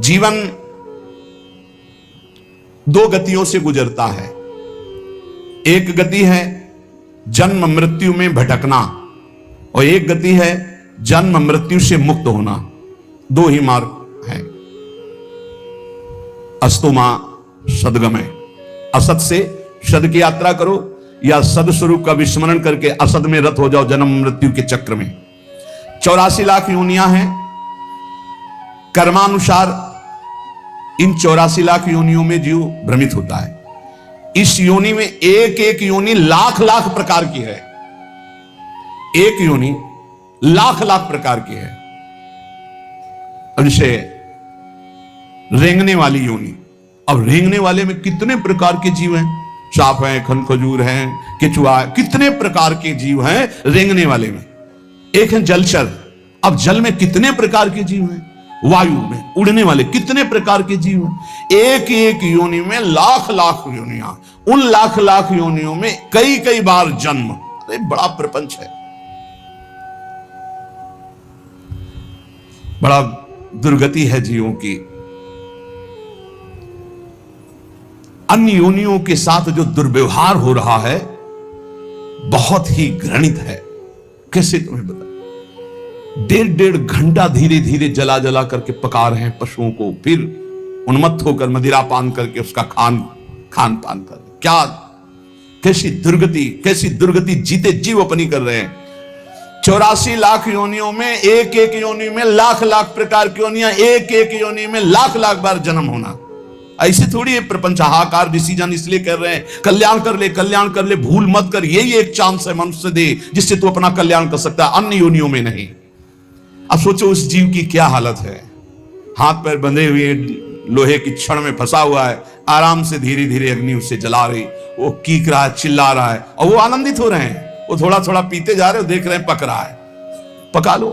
जीवन दो गतियों से गुजरता है। एक गति है जन्म मृत्यु में भटकना और एक गति है जन्म मृत्यु से मुक्त होना। दो ही मार्ग है। अस्तु मां सदगमय, असत से सद की यात्रा करो या सद स्वरूप का विस्मरण करके असद में रत हो जाओ जन्म मृत्यु के चक्र में। 84 लाख योनियां हैं कर्मानुसार। इन 84 लाख योनियों में जीव भ्रमित होता है। इस योनि में एक एक योनि लाख लाख प्रकार की है। एक योनि लाख लाख प्रकार की है। जैसे रेंगने वाली योनि, अब रेंगने वाले में कितने प्रकार के जीव हैं? सांप हैं, खनखजूर हैं, केचुआ, कितने प्रकार के जीव हैं रेंगने वाले में। एक है जलचर, अब जल में कितने प्रकार के जीव हैं। वायु में उड़ने वाले कितने प्रकार के जीव हैं। एक एक योनि में लाख लाख योनियां, उन लाख लाख योनियों में कई कई बार जन्म। अरे बड़ा प्रपंच है, बड़ा दुर्गति है जीवों की। अन्य योनियों के साथ जो दुर्व्यवहार हो रहा है बहुत ही घृणित है। कैसे तुम्हें बता, 1.5 घंटा धीरे धीरे जला जला करके पका रहे हैं पशुओं को, फिर उन्मत्त होकर मदिरा पान करके उसका खान पान कर, क्या कैसी दुर्गति जीते जीव अपनी कर रहे हैं। 84 लाख योनियों में एक एक योनि में लाख लाख प्रकार की योनियां, एक एक योनि में लाख लाख बार जन्म होना। ऐसे थोड़ी है प्रपंच। हाहाकार ऋषिजन इसलिए कर रहे हैं कल्याण कर ले, भूल मत कर। यही एक चांस है मनुष्य दे जिससे तू अपना कल्याण कर सकता है, अन्य योनियों में नहीं। अब सोचो उस जीव की क्या हालत है, हाथ पैर बंधे हुए लोहे की छड़ में फंसा हुआ है, आराम से धीरे धीरे अग्नि उसे जला रही, वो कीक रहा है, चिल्ला रहा है और वो आनंदित हो रहे हैं। वो थोड़ा थोड़ा पीते जा रहे हो, देख रहे हैं पक रहा है। पका लो,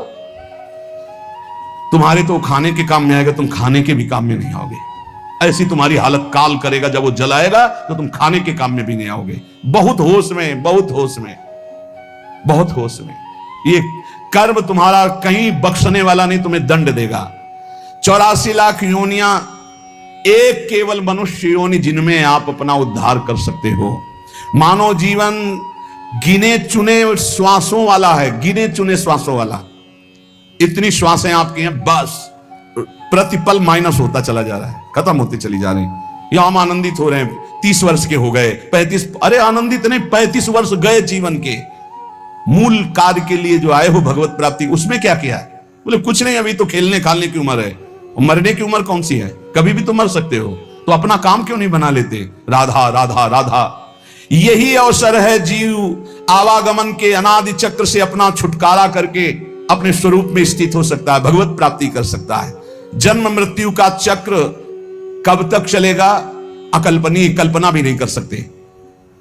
तुम्हारे तो खाने के काम में आएगा, तुम खाने के भी काम में नहीं आओगे। ऐसी तुम्हारी हालत काल करेगा, जब वो जलाएगा तो तुम खाने के काम में भी नहीं आओगे। बहुत होश में, बहुत होश में, बहुत होश में। ये कर्म तुम्हारा कहीं बख्शने वाला नहीं, तुम्हें दंड देगा। 84 लाख योनियां, एक केवल मनुष्य योनि जिनमें आप अपना उद्धार कर सकते हो। मानव जीवन गिने चुने श्वासों वाला है, गिने चुने श्वासों वाला। इतनी श्वासें आपकी हैं, बस प्रतिपल माइनस होता चला जा रहा है, खत्म होती चली जा रही। यहां हम आनंदित हो रहे हैं, 30 वर्ष के हो गए, 35, अरे आनंदित नहीं, 35 वर्ष गए जीवन के। मूल कार्य के लिए जो आए हो भगवत प्राप्ति, उसमें क्या किया है? बोले कुछ नहीं, अभी तो खेलने खालने की उम्र है। मरने की उम्र कौन सी है? कभी भी तो मर सकते हो, तो अपना काम क्यों नहीं बना लेते? राधा राधा राधा। यही अवसर है जीव आवागमन के अनादि चक्र से अपना छुटकारा करके अपने स्वरूप में स्थित हो सकता है, भगवत प्राप्ति कर सकता है। जन्म मृत्यु का चक्र कब तक चलेगा अकल्पनीय, कल्पना भी नहीं कर सकते।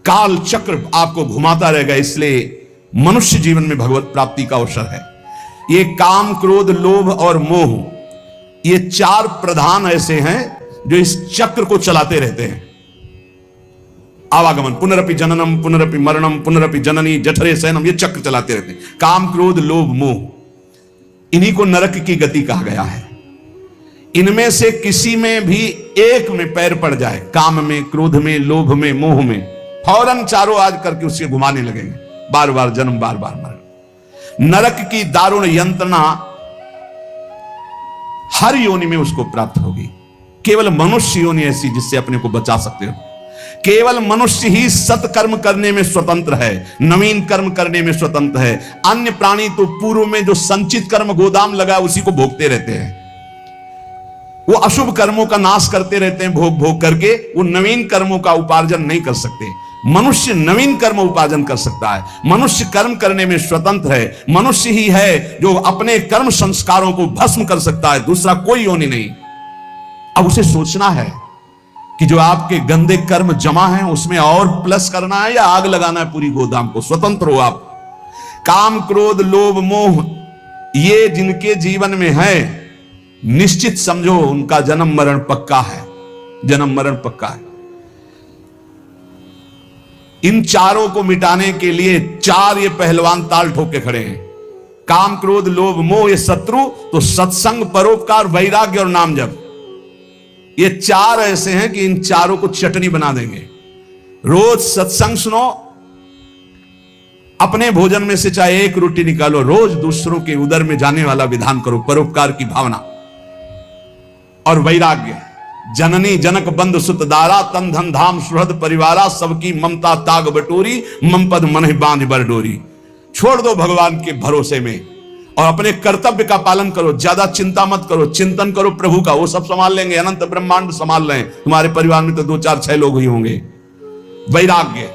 काल चक्र आपको घुमाता रहेगा। इसलिए मनुष्य जीवन में भगवत प्राप्ति का अवसर है। ये काम, क्रोध, लोभ और मोह, ये 4 प्रधान ऐसे हैं जो इस चक्र को चलाते रहते हैं। आवागमन, पुनरपि जननम पुनरपि मरणम पुनरपि जननी जठरे शयनम, ये चक्र चलाते रहते हैं। काम, क्रोध, लोभ, मोह, इन्हीं को नरक की गति कहा गया है। इनमें से किसी में भी एक में पैर पड़ जाए, काम में, क्रोध में, लोभ में, मोह में, फौरन चारों आज करके उससे घुमाने लगेंगे, बार बार जन्म, बार बार मरण। नरक की दारुण यंत्रणा हर योनि में उसको प्राप्त होगी। केवल मनुष्य योनि ऐसी जिससे अपने को बचा सकते हो। केवल मनुष्य ही सत्कर्म करने में स्वतंत्र है, नवीन कर्म करने में स्वतंत्र है। अन्य प्राणी तो पूर्व में जो संचित कर्म गोदाम लगा उसी को भोगते रहते हैं। वो अशुभ कर्मों का नाश करते रहते हैं, भोग भोग करके। वो नवीन कर्मों का उपार्जन नहीं कर सकते। मनुष्य नवीन कर्म उपार्जन कर सकता है। मनुष्य कर्म करने में स्वतंत्र है। मनुष्य ही है जो अपने कर्म संस्कारों को भस्म कर सकता है, दूसरा कोई योनि नहीं। अब उसे सोचना है कि जो आपके गंदे कर्म जमा हैं उसमें और प्लस करना है या आग लगाना है पूरी गोदाम को। स्वतंत्र हो आप। काम, क्रोध, लोभ, मोह, ये जिनके जीवन में है, निश्चित समझो उनका जन्म मरण पक्का है, जन्म मरण पक्का है। इन चारों को मिटाने के लिए 4 ये पहलवान ताल ठोक के खड़े हैं। काम, क्रोध, लोभ, मोह ये शत्रु, तो सत्संग, परोपकार, वैराग्य और नाम जप, ये चार ऐसे हैं कि इन चारों को चटनी बना देंगे। रोज सत्संग सुनो, अपने भोजन में से चाहे एक रोटी निकालो, रोज दूसरों के उदर में जाने वाला विधान करो, परोपकार की भावना और वैराग्य। जननी जनक बंधु सुत दारा, तन धन धाम सुहृद परिवारा, सबकी ममता ताग बटोरी, मम पद मन बांध बर डोरी। छोड़ दो भगवान के भरोसे में और अपने कर्तव्य का पालन करो। ज्यादा चिंता मत करो, चिंतन करो प्रभु का, वो सब संभाल लेंगे। अनंत ब्रह्मांड संभाल रहे हैं। तुम्हारे परिवार में तो 2 4 6 लोग ही होंगे। वैराग्य,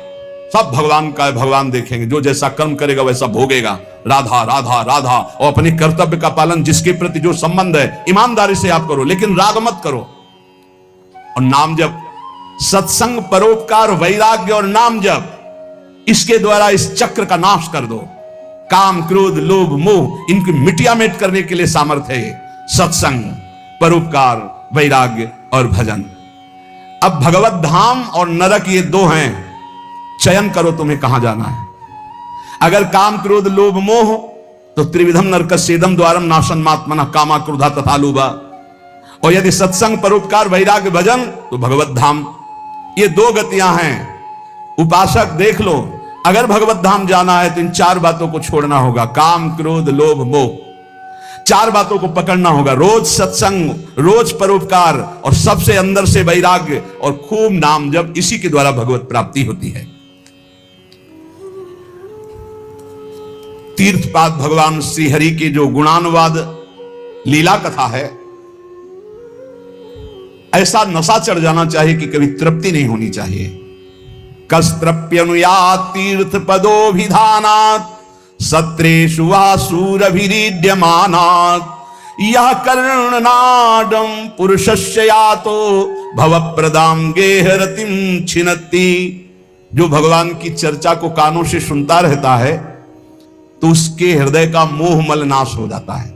सब भगवान का है, भगवान देखेंगे। जो जैसा कर्म करेगा वैसा भोगेगा। राधा राधा राधा। और अपने कर्तव्य का पालन, जिसके प्रति जो संबंध है ईमानदारी से आप करो, लेकिन राग मत करो। और नाम जप, सत्संग, परोपकार, वैराग्य और नाम जप, इसके द्वारा इस चक्र का नाश कर दो। काम, क्रोध, लोभ, मोह, इनकी मिटिया मेट करने के लिए सामर्थ्य है सत्संग, परोपकार, वैराग्य और भजन। अब भगवत धाम और नरक ये 2 हैं। चयन करो तुम्हें कहां जाना है। अगर काम, क्रोध, लोभ, मोह तो त्रिविधम नरकस्येदम द्वारम नाशन मात्मना कामा क्रोधा तथा लोभा। और यदि सत्संग, परोपकार, वैराग्य, भजन तो भगवत धाम। ये 2 गतियां हैं। उपासक देख लो, अगर भगवत धाम जाना है तो इन 4 बातों को छोड़ना होगा। काम, क्रोध, लोभ, मोह, 4 बातों को पकड़ना होगा। रोज सत्संग, रोज परोपकार और सबसे अंदर से वैराग्य और खूब नाम जप। इसी के द्वारा भगवत प्राप्ति होती है। तीर्थपाद भगवान श्री हरि की जो गुणानुवाद लीला कथा है, ऐसा नशा चढ़ जाना चाहिए कि कभी तृप्ति नहीं होनी चाहिए। कस्त्रप्यनुयात तीर्थ पदोभिधानात् सत्रेषु वासुरभिरीड्यमानात् यः कर्णनादं पुरुषस्य यातो भवप्रदां गेहरतिं छिनत्ति। जो भगवान की चर्चा को कानों से सुनता रहता है तो उसके हृदय का मोह मल नाश हो जाता है,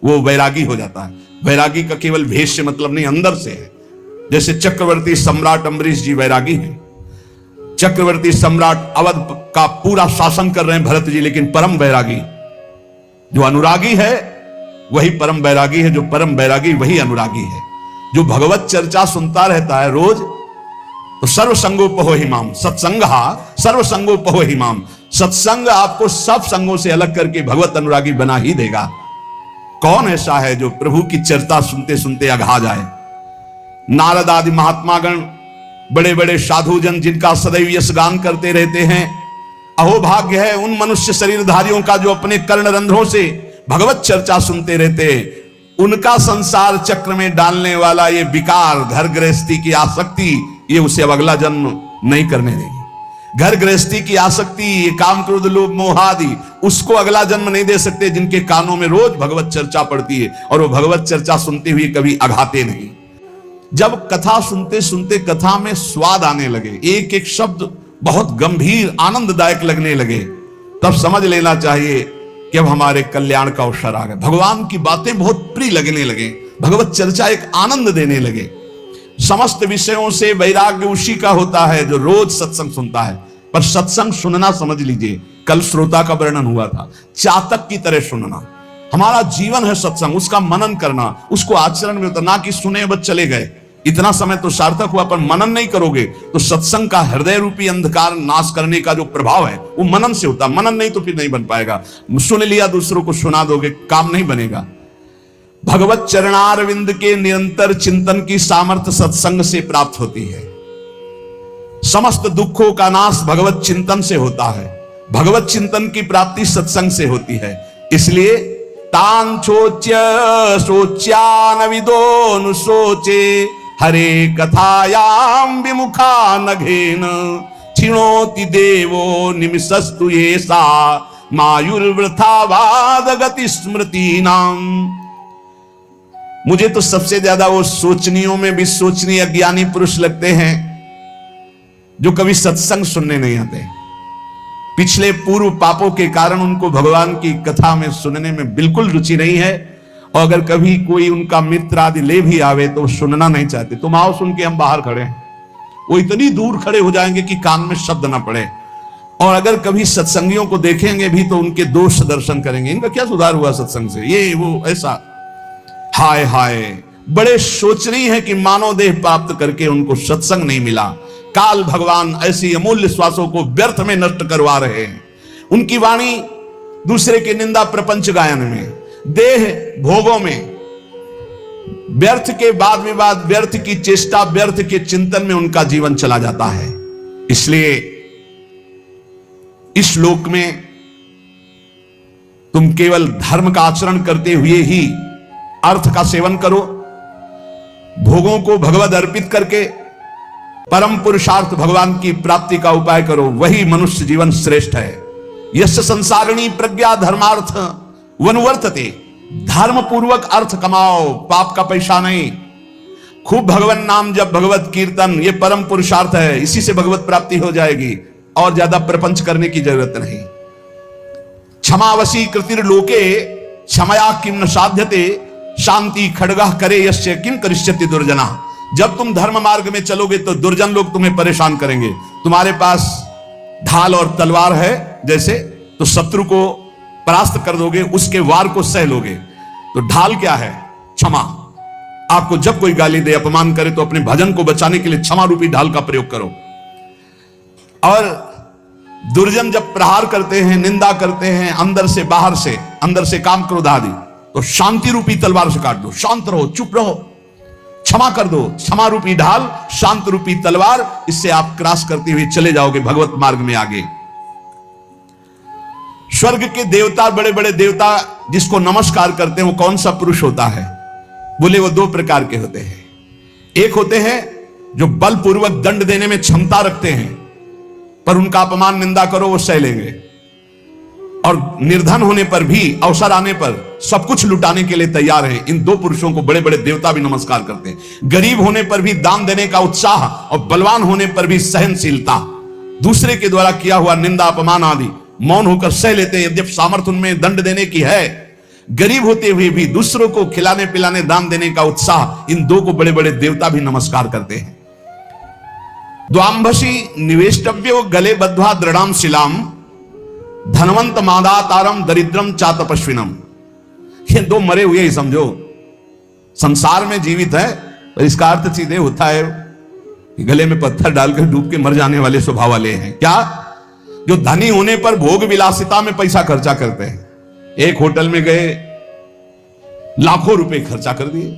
वो वैरागी हो जाता है। वैरागी का केवल भेष से मतलब नहीं, अंदर से है। जैसे चक्रवर्ती सम्राट अम्बरीश जी वैरागी हैं। चक्रवर्ती सम्राट अवध का पूरा शासन कर रहे हैं भरत जी, लेकिन परम वैरागी। जो अनुरागी है वही परम वैरागी है, जो परम वैरागी वही अनुरागी है। जो भगवत चर्चा सुनता रहता है रोज, तो सर्वसंगोपहो हिमाम, सत्संगहा सर्वसंगोपहो हिमाम। सत्संग आपको सब संगों से अलग करके भगवत अनुरागी बना ही देगा। कौन ऐसा है जो प्रभु की चर्चा सुनते सुनते अघा जाए। नारद आदि महात्मागण, बड़े बड़े साधुजन जिनका सदैव यश गान करते रहते हैं, अहोभाग्य है उन मनुष्य शरीरधारियों का जो अपने कर्ण रंध्रों से भगवत चर्चा सुनते रहते हैं। उनका संसार चक्र में डालने वाला ये विकार, घर गृहस्थी की आसक्ति, ये उसे अब अगला जन्म नहीं करने देगी। घर गृहस्थी की आसक्ति, ये काम, क्रोध, लोभ, मोह आदि, उसको अगला जन्म नहीं दे सकते जिनके कानों में रोज भगवत चर्चा पड़ती है और वो भगवत चर्चा सुनते हुए कभी अघाते नहीं। जब कथा सुनते सुनते कथा में स्वाद आने लगे, एक एक शब्द बहुत गंभीर आनंददायक लगने लगे, तब समझ लेना चाहिए कि अब हमारे कल्याण का अवसर आ गया। भगवान की बातें बहुत प्रिय लगने लगे, भगवत चर्चा एक आनंद देने लगे। समस्त विषयों से वैराग्य उसी का होता है जो रोज सत्संग सुनता है। पर सत्संग सुनना, समझ लीजिए, कल श्रोता का वर्णन हुआ था, चातक की तरह सुनना। हमारा जीवन है सत्संग, उसका मनन करना, उसको आचरण में उतरना, कि सुने बस चले गए, इतना समय तो सार्थक हुआ, पर मनन नहीं करोगे तो सत्संग का हृदय रूपी अंधकार नाश करने का जो प्रभाव है वो मनन से होता। मनन नहीं तो फिर नहीं बन पाएगा। सुन लिया, दूसरों को सुना दोगे, काम नहीं बनेगा। भगवत चरणारविंद के निरंतर चिंतन की सामर्थ्य सत्संग से प्राप्त होती है। समस्त दुखों का नाश भगवत चिंतन से होता है। भगवत चिंतन की प्राप्ति सत्संग से होती है। इसलिए तान सोच्य सोच्यान विदोनु सोचे हरे कथायाम विमुखा नघेन क्षिणोति देवो निमिषस्तु येषा मायुर्वृथावाद गति स्मृतीनाम। मुझे तो सबसे ज्यादा वो सोचनियों में भी सोचनीय अज्ञानी पुरुष लगते हैं जो कभी सत्संग सुनने नहीं आते। पिछले पूर्व पापों के कारण उनको भगवान की कथा में सुनने में बिल्कुल रुचि नहीं है, और अगर कभी कोई उनका मित्र आदि ले भी आवे तो सुनना नहीं चाहते। तुम आओ, सुन के हम बाहर खड़े हैं। वो इतनी दूर खड़े हो जाएंगे कि कान में शब्द ना पड़े। और अगर कभी सत्संगियों को देखेंगे भी तो उनके दोष दर्शन करेंगे, इनका क्या सुधार हुआ सत्संग से, ये वो ऐसा। हाय हाय, बड़े शोचनीय है कि मानव देह प्राप्त करके उनको सत्संग नहीं मिला। काल भगवान ऐसी अमूल्य श्वासों को व्यर्थ में नष्ट करवा रहे हैं। उनकी वाणी दूसरे की निंदा प्रपंच गायन में, देह भोगों में, व्यर्थ के वाद विवाद, व्यर्थ की चेष्टा, व्यर्थ के चिंतन में उनका जीवन चला जाता है। इसलिए इस लोक में तुम केवल धर्म का आचरण करते हुए ही अर्थ का सेवन करो, भोगों को भगवद अर्पित करके परम पुरुषार्थ भगवान की प्राप्ति का उपाय करो, वही मनुष्य जीवन श्रेष्ठ है। यस्य संसारिणी प्रज्ञा धर्मार्थ वनुवर्तते, धर्म पूर्वक अर्थ कमाओ, पाप का पैसा नहीं। खूब भगवान नाम जब, भगवत कीर्तन, ये परम पुरुषार्थ है, इसी से भगवत प्राप्ति हो जाएगी और ज्यादा प्रपंच करने की जरूरत नहीं। क्षमावशी कृतिर्लोके क्षमया किम न साध्यते, शांति खड्गः करे यस्य किम करिष्यति दुर्जना। जब तुम धर्म मार्ग में चलोगे तो दुर्जन लोग तुम्हें परेशान करेंगे। तुम्हारे पास ढाल और तलवार है जैसे, तो शत्रु को परास्त कर दोगे, उसके वार को सह लोगे। तो ढाल क्या है? क्षमा। आपको जब कोई गाली दे, अपमान करे, तो अपने भजन को बचाने के लिए क्षमा रूपी ढाल का प्रयोग करो। और दुर्जन जब प्रहार करते हैं, निंदा करते हैं, अंदर से काम क्रोध आदि, तो शांति रूपी तलवार से काट दो। शांत रहो, चुप रहो, क्षमा कर दो। क्षमा रूपी ढाल, शांत रूपी तलवार, इससे आप क्रॉस करते हुए चले जाओगे भगवत मार्ग में आगे। स्वर्ग के देवता, बड़े बड़े देवता जिसको नमस्कार करते हैं, वो कौन सा पुरुष होता है? बोले वो दो प्रकार के होते हैं। एक होते हैं जो बलपूर्वक दंड देने में क्षमता रखते हैं, पर उनका अपमान निंदा करो वो सह लेंगे, और निर्धन होने पर भी, अवसर आने पर सब कुछ लुटाने के लिए तैयार है। इन दो पुरुषों को बड़े बड़े देवता भी नमस्कार करते हैं। गरीब होने पर भी दान देने का उत्साह, और बलवान होने पर भी सहनशीलता। दूसरे के द्वारा किया हुआ निंदा अपमान आदि मौन होकर सह लेते हैं, यद्यपि सामर्थ्य उनमें दंड देने की है। गरीब होते हुए भी दूसरों को खिलाने पिलाने, दान देने का उत्साह, इन दो को बड़े बड़े देवता भी नमस्कार करते हैं। द्वांभसी निवेष्टव्यो गले बद्ध्वा दृढ़ाम शिलाम, धनवंत मादातारम दरिद्रम चा तपस्विनम। ये दो मरे हुए ही समझो, संसार में जीवित है, पर इसका अर्थ सीधे होता है कि गले में पत्थर डालकर डूब के मर जाने वाले स्वभाव वाले हैं। क्या? जो धनी होने पर भोग विलासिता में पैसा खर्चा करते हैं। एक होटल में गए, लाखों रुपए खर्चा कर दिए।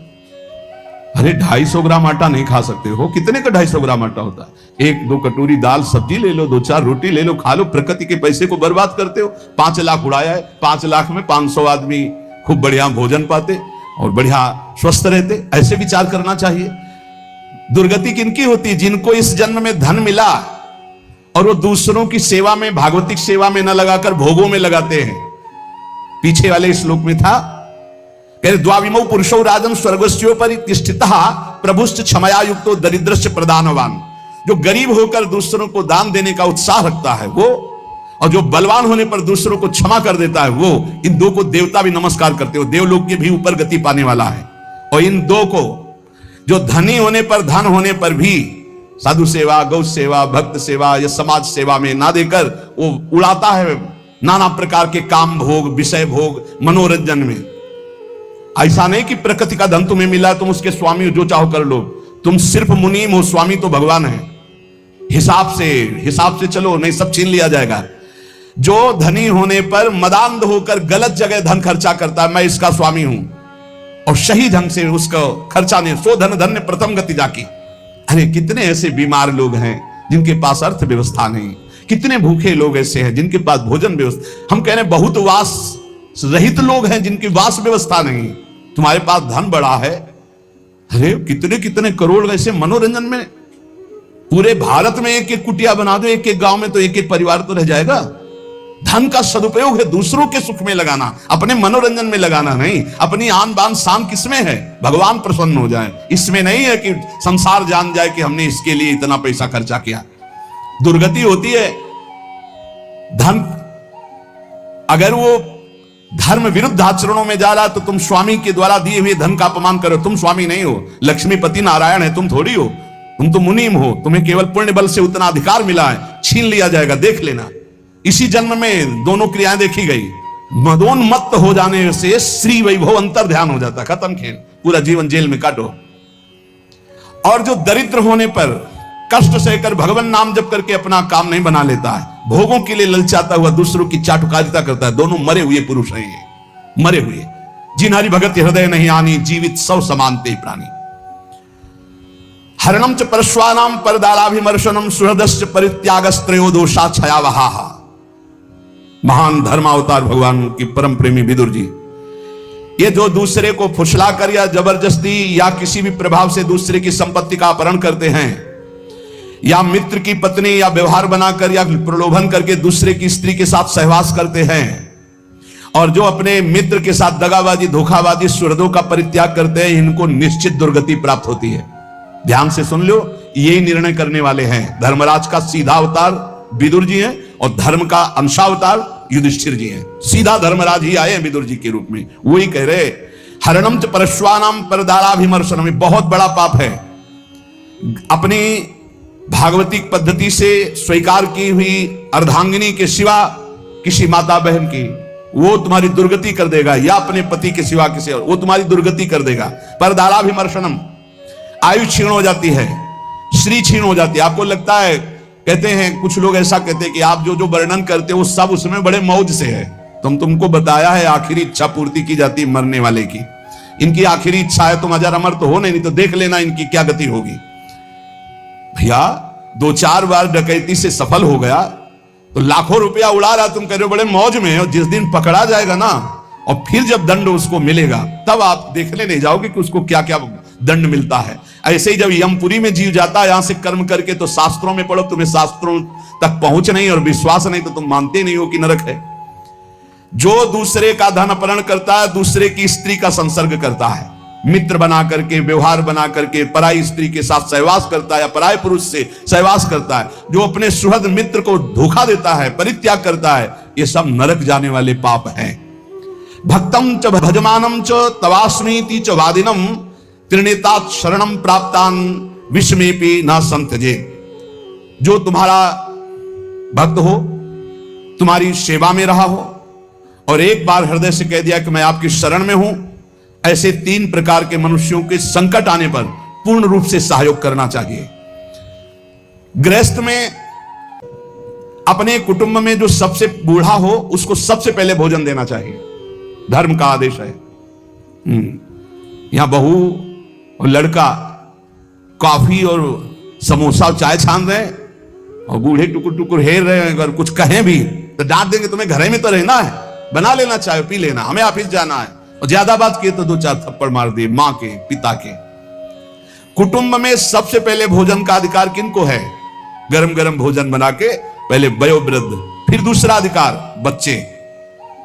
अरे 250 ग्राम आटा नहीं खा सकते हो? कितने का 250 ग्राम आटा होता है? 1-2 कटोरी दाल सब्जी ले लो, 2-4 रोटी ले लो, खा लो। प्रकृति के पैसे को बर्बाद करते हो। 5 लाख उड़ाया है, 5 लाख में 500 आदमी खूब बढ़िया भोजन पाते और बढ़िया स्वस्थ रहते। ऐसे विचार करना चाहिए। दुर्गति किनकी होती? जिनको इस जन्म में धन मिला और वो दूसरों की सेवा में, भागवतिक सेवा में न लगाकर भोगों में लगाते हैं। पीछे वाले श्लोक में था, द्वाविमौ पुरुषो राजन स्वर्गस्योपरि तिष्ठितः प्रभुश्च क्षमया युक्तो दरिद्रश्च प्रदानवान। जो गरीब होकर दूसरों को दान देने का उत्साह रखता है वो, और जो बलवान होने पर दूसरों को क्षमा कर देता है वो, इन दो को देवता भी नमस्कार करते हो। देवलोक के भी ऊपर गति पाने वाला है। और इन दो को, जो धनी होने पर, धन होने पर भी साधु सेवा, गौ सेवा, भक्त सेवा या समाज सेवा में ना देकर वो उड़ाता है नाना प्रकार के काम भोग, विषय भोग, मनोरंजन में। ऐसा नहीं कि प्रकृति का धन तुम्हें मिला, तुम उसके स्वामी हो, जो चाहो कर लो। तुम सिर्फ मुनीम हो, स्वामी तो भगवान है। हिसाब से चलो, नहीं सब छीन लिया जाएगा। जो धनी होने पर मदांध होकर गलत जगह धन खर्चा करता है, मैं इसका स्वामी हूं, और सही ढंग से उसका खर्चा नहीं, सो धन धन्य प्रथम गति जाकी। अरे कितने ऐसे बीमार लोग हैं जिनके पास अर्थ व्यवस्था नहीं। कितने भूखे लोग ऐसे हैं जिनके पास भोजन व्यवस्था, हम कह रहे हैं बहुत वास रहित लोग हैं जिनकी वास व्यवस्था नहीं। तुम्हारे पास धन बड़ा है, अरे कितने कितने करोड़ ऐसे मनोरंजन में, पूरे भारत में एक एक कुटिया बना दो, एक एक गांव में तो एक एक परिवार तो रह जाएगा। धन का सदुपयोग है दूसरों के सुख में लगाना, अपने मनोरंजन में लगाना नहीं। अपनी आन बान शान किसमें है? भगवान प्रसन्न हो जाए, इसमें नहीं है कि संसार जान जाए कि हमने इसके लिए इतना पैसा खर्चा किया। दुर्गति होती है। धन अगर वो धर्म विरुद्ध आचरणों में जा रहा है तो तुम स्वामी के द्वारा दिए हुए धन का अपमान करो। तुम स्वामी नहीं हो, लक्ष्मीपति नारायण है, तुम थोड़ी हो। तुम तो मुनीम हो, तुम्हें केवल पुण्य बल से उतना अधिकार मिला है, छीन लिया जाएगा, देख लेना। इसी जन्म में दोनों क्रियाएं देखी गई। मदोन्मत्त हो जाने से श्री वैभव अंतर ध्यान हो जाता, खत्म खेल। पूरा जीवन जेल में काटो। और जो दरिद्र होने पर कष्ट सहकर भगवान नाम जप करके अपना काम नहीं बना लेता है, भोगों के लिए ललचाता हुआ दूसरों की चाटुकारिता करता है, दोनों मरे हुए पुरुष हैं ये, मरे हुए। जिन हरि भगत हृदय नहीं आनी, जीवित सब समानते प्राणी। हरणम च परश्वानाम परदाराभिमर्शनम सुहृदश्च परित्यागस्त्रयो दोषा छयावहा। महान धर्मावतार भगवान की परम प्रेमी विदुर जी, ये जो दूसरे को फुसला कर या जबरदस्ती या किसी भी प्रभाव से दूसरे की संपत्ति का अपहरण करते हैं, या मित्र की पत्नी या व्यवहार बनाकर या प्रलोभन करके दूसरे की स्त्री के साथ सहवास करते हैं, और जो अपने मित्र के साथ दगाबाजी धोखाबाजी सुहृदों का परित्याग करते हैं, इनको निश्चित दुर्गति प्राप्त होती है। ध्यान से सुन लो, यही निर्णय करने वाले हैं। धर्मराज का सीधा अवतार विदुर जी हैं और धर्म का अंशावतार युधिष्ठिर जी हैं। सीधा धर्मराज ही आए हैं विदुर जी के रूप में। वही कह रहे हरणम च परश्वानाम परदाराभिमर्शनम, बहुत बड़ा पाप है अपनी भागवतिक पद्धति से स्वीकार की हुई अर्धांगिनी के सिवा किसी माता बहन की, वो तुम्हारी दुर्गति कर देगा, या अपने पति के सिवा किसी और, वो तुम्हारी दुर्गति कर देगा। परदाराभिमर्शनम, आयु क्षीण हो जाती है, श्री क्षीण हो जाती है। आपको लगता है, कहते हैं कुछ लोग ऐसा कहते हैं कि आप जो जो वर्णन करते हो सब उसमें बड़े मौज से है। तुमको बताया है आखिरी इच्छा पूर्ति की जाती है मरने वाले की। इनकी आखिरी इच्छा है तुम अजर अमर तो हो नहीं तो देख लेना इनकी क्या गति होगी। भैया 2-4 बार डकैती से सफल हो गया तो लाखों रुपया उड़ा रहा, तुम कह रहे हो बड़े मौज में। और जिस दिन पकड़ा जाएगा ना, और फिर जब दंड उसको मिलेगा, तब आप देखने नहीं जाओगे कि उसको क्या क्या दंड मिलता है। ऐसे ही जब यमपुरी में जीव जाता है यहां से कर्म करके, तो शास्त्रों में पढ़ो, तुम्हें शास्त्रों तक पहुंच नहीं और विश्वास नहीं तो तुम मानते नहीं हो कि नरक है। जो दूसरे का धन अपहरण करता है, दूसरे की स्त्री का संसर्ग करता है, मित्र बना करके व्यवहार बना करके पराई स्त्री के साथ सहवास करता है या पराय पुरुष से सहवास करता है, जो अपने सुहृद मित्र को धोखा देता है, परित्याग करता है, ये सब नरक जाने वाले पाप हैं। भक्तम च भजमानम च तवास्मीति च वादिनम त्रिनेतात शरणम प्राप्तान विस्मेपि न संत्यजे। जो तुम्हारा भक्त हो, तुम्हारी सेवा में रहा हो और एक बार हृदय से कह दिया कि मैं आपकी शरण में हूं, ऐसे 3 प्रकार के मनुष्यों के संकट आने पर पूर्ण रूप से सहयोग करना चाहिए। गृहस्थ में अपने कुटुंब में जो सबसे बूढ़ा हो उसको सबसे पहले भोजन देना चाहिए, धर्म का आदेश है। यहां बहू और लड़का कॉफी और समोसा चाय छान रहे और बूढ़े टुकुर टुकुर हेर रहे हैं। अगर कुछ कहें भी तो डांट देंगे, तुम्हें घर में तो रहना है, बना लेना चाय पी लेना, हमें ऑफिस जाना है। और ज्यादा बात किए तो 2-4 थप्पड़ मार दिए मां के पिता के। कुटुंब में सबसे पहले भोजन का अधिकार किनको है? गरम गरम भोजन बना के पहले वयोवृद्ध, फिर दूसरा अधिकार बच्चे,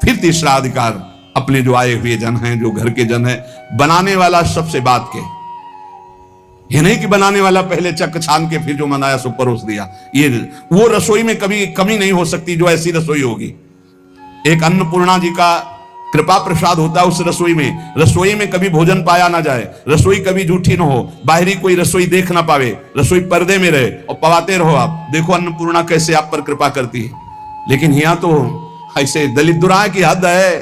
फिर तीसरा अधिकार अपने जो आए हुए जन हैं, जो घर के जन हैं। बनाने वाला सबसे बात के, ये नहीं कि बनाने वाला पहले चक छान के फिर जो मनाया सो परोस दिया। ये वो रसोई में कभी कमी नहीं हो सकती जो ऐसी रसोई होगी। एक अन्नपूर्णा जी का कृपा प्रसाद होता है उस रसोई में। रसोई में कभी भोजन पाया ना जाए, रसोई कभी झूठी ना हो, बाहरी कोई रसोई देख ना पावे, रसोई पर्दे में रहे और पवाते रहो। आप देखो अन्नपूर्णा कैसे आप पर कृपा करती है। लेकिन यहाँ तो ऐसे दलित दुराए की हद है,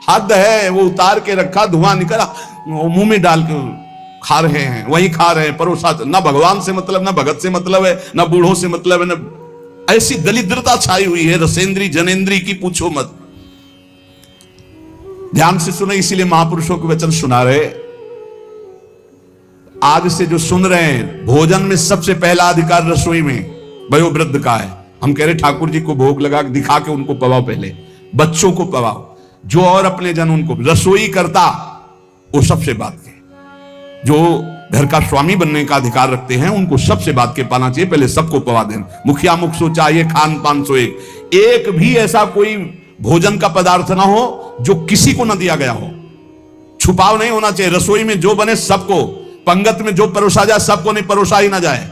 हद है। वो उतार के रखा, धुआं निकला, मुंह में डाल के खा रहे हैं, वही खा रहे हैं, परोसा। ना भगवान से मतलब, ना भगत से मतलब है, ना बूढ़ों से मतलब है, ना। ऐसी दलिद्रता छाई हुई है रसेंद्री जनेन्द्री की, पूछो मत। ध्यान से सुने, इसीलिए महापुरुषों के वचन सुना रहे। आज से जो सुन रहे हैं, भोजन में सबसे पहला अधिकार रसोई में वयोवृद्ध का है। हम कह रहे ठाकुर जी को भोग लगा दिखा के उनको पवाओ, पहले बच्चों को पवाओ, जो और अपने जन उनको। रसोई करता वो सबसे बात के, जो घर का स्वामी बनने का अधिकार रखते हैं उनको सबसे बात के पाना चाहिए, पहले सबको पवा देना। मुखिया मुख सो चाहिए, खान पान सो एक भी ऐसा कोई भोजन का पदार्थ ना हो जो किसी को ना दिया गया हो। छुपाव नहीं होना चाहिए। रसोई में जो बने सबको, पंगत में जो परोसा जाए सबको, नहीं परोसा ही ना जाए।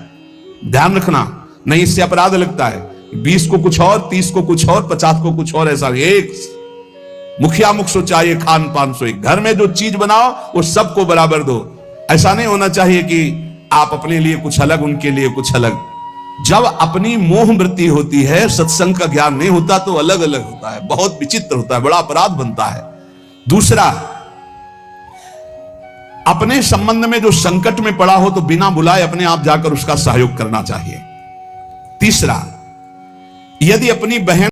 ध्यान रखना, नहीं इससे अपराध लगता है। 20 को कुछ और, 30 को कुछ और, 50 को कुछ और, ऐसा एक। मुखिया मुख सो चाहिए, खान पान सो एक। घर में जो चीज बनाओ वो सबको बराबर दो। ऐसा नहीं होना चाहिए कि आप अपने लिए कुछ अलग, उनके लिए कुछ अलग। जब अपनी मोह वृत्ति होती है, सत्संग का ज्ञान नहीं होता तो अलग अलग होता है, बहुत विचित्र होता है, बड़ा अपराध बनता है। दूसरा, अपने संबंध में जो संकट में पड़ा हो तो बिना बुलाए अपने आप जाकर उसका सहयोग करना चाहिए। तीसरा, यदि अपनी बहन